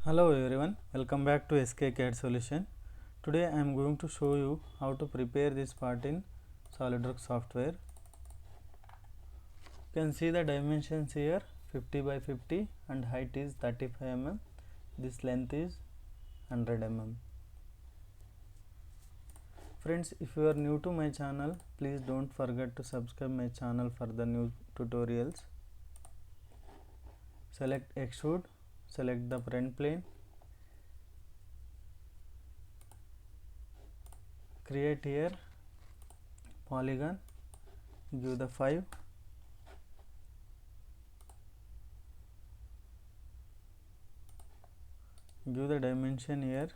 Hello everyone, welcome back to SK CAD Solution. Today I am going to show you how to prepare this part in SolidWorks software. You can see the dimensions here 50 by 50 and height is 35 mm. This length is 100 mm. Friends, if you are new to my channel, please don't forget to subscribe my channel for the new tutorials. Select extrude, select the front plane, create here polygon, give the 5, give the dimension here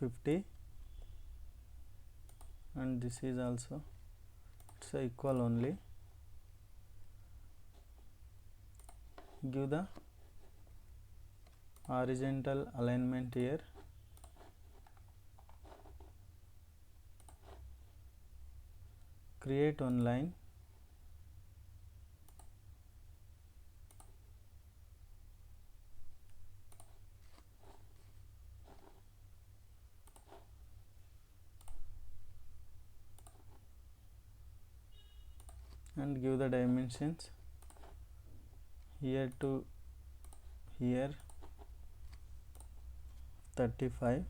50 and this is also it's equal only. Give the horizontal alignment here, create one line, and give the dimensions here to here 35.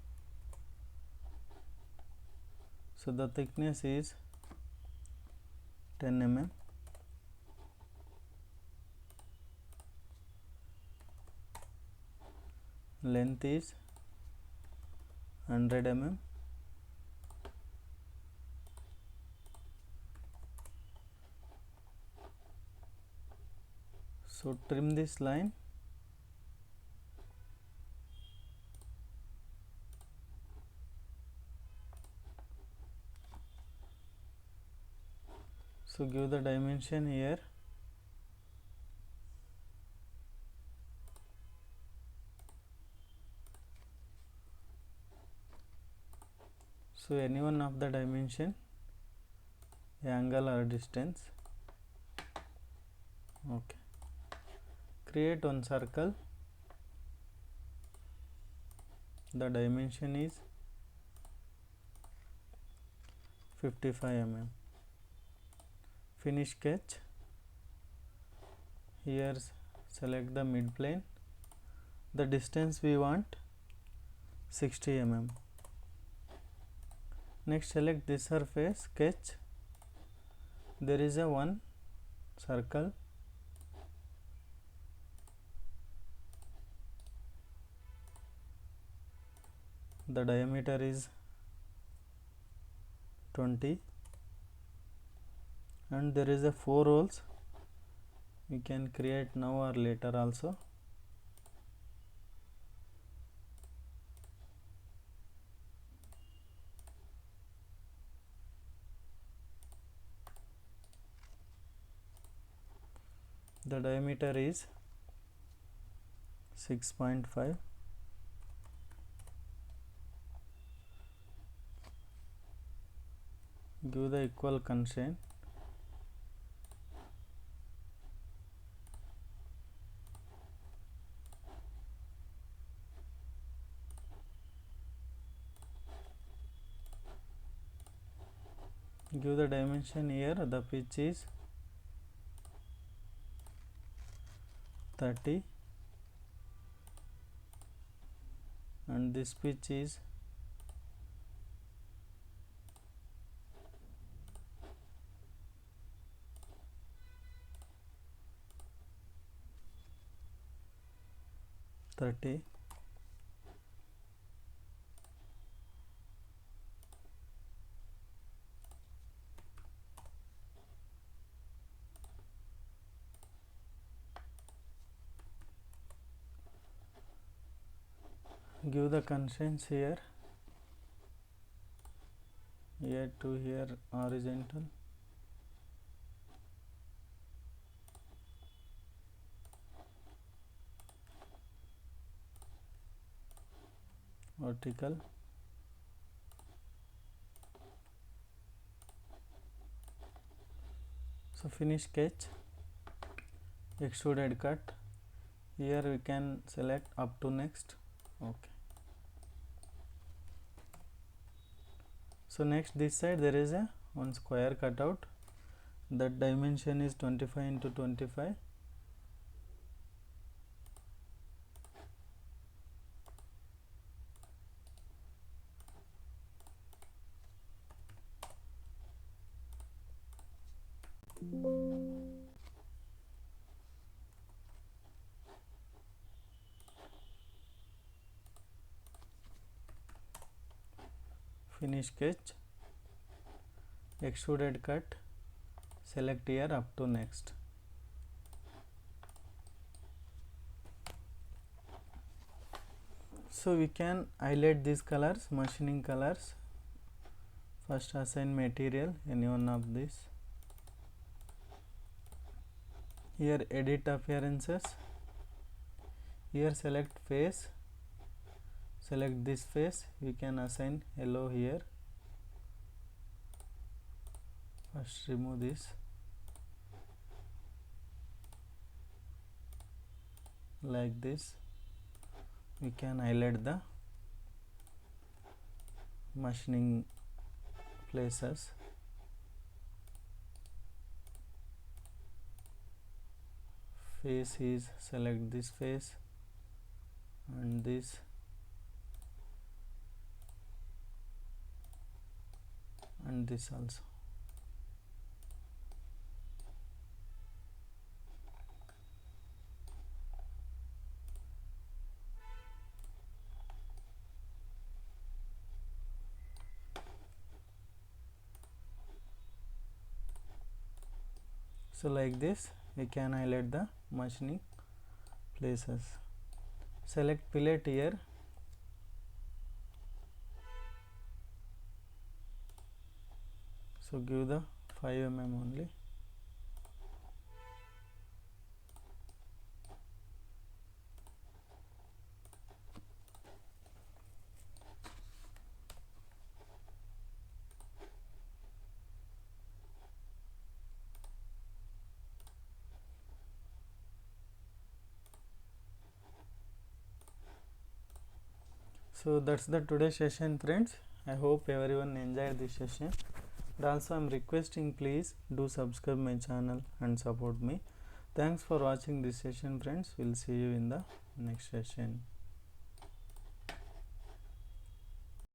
So the thickness is 10 mm. Length is 100 mm. So trim this line . So give the dimension here . So any one of the dimension, angle or distance. Okay. Create one circle. The dimension is 55 mm. Finish sketch. Here select the mid plane. The distance we want 60 mm. Next select this surface, sketch. There is a one circle. The diameter is 20 and there is a 4 holes. We can create now or later also. The diameter is 6.5. Give the equal constraint. Give the dimension here, the pitch is 30 and this pitch is 30. Give the constraints here to here horizontal, vertical, So finish sketch, extruded cut. Here we can select up to next. Okay. So next this side there is a one square cutout, that dimension is 25 into 25. Finish sketch, extruded cut, select here up to next. So we can highlight these colors, machining colors. First assign material, any one of these. Here edit appearances. Here select face, select this face, we can assign yellow here. First remove this. Like this, we can highlight the machining places. Face is, select this face and this, and this also. So like this we can highlight the machining places. Select fillet here. So give the 5 mm only. So that's the today's session, friends. I hope everyone enjoyed this session, and also I'm requesting please do subscribe my channel and support me. Thanks for watching this session, friends. We'll see you in the next session.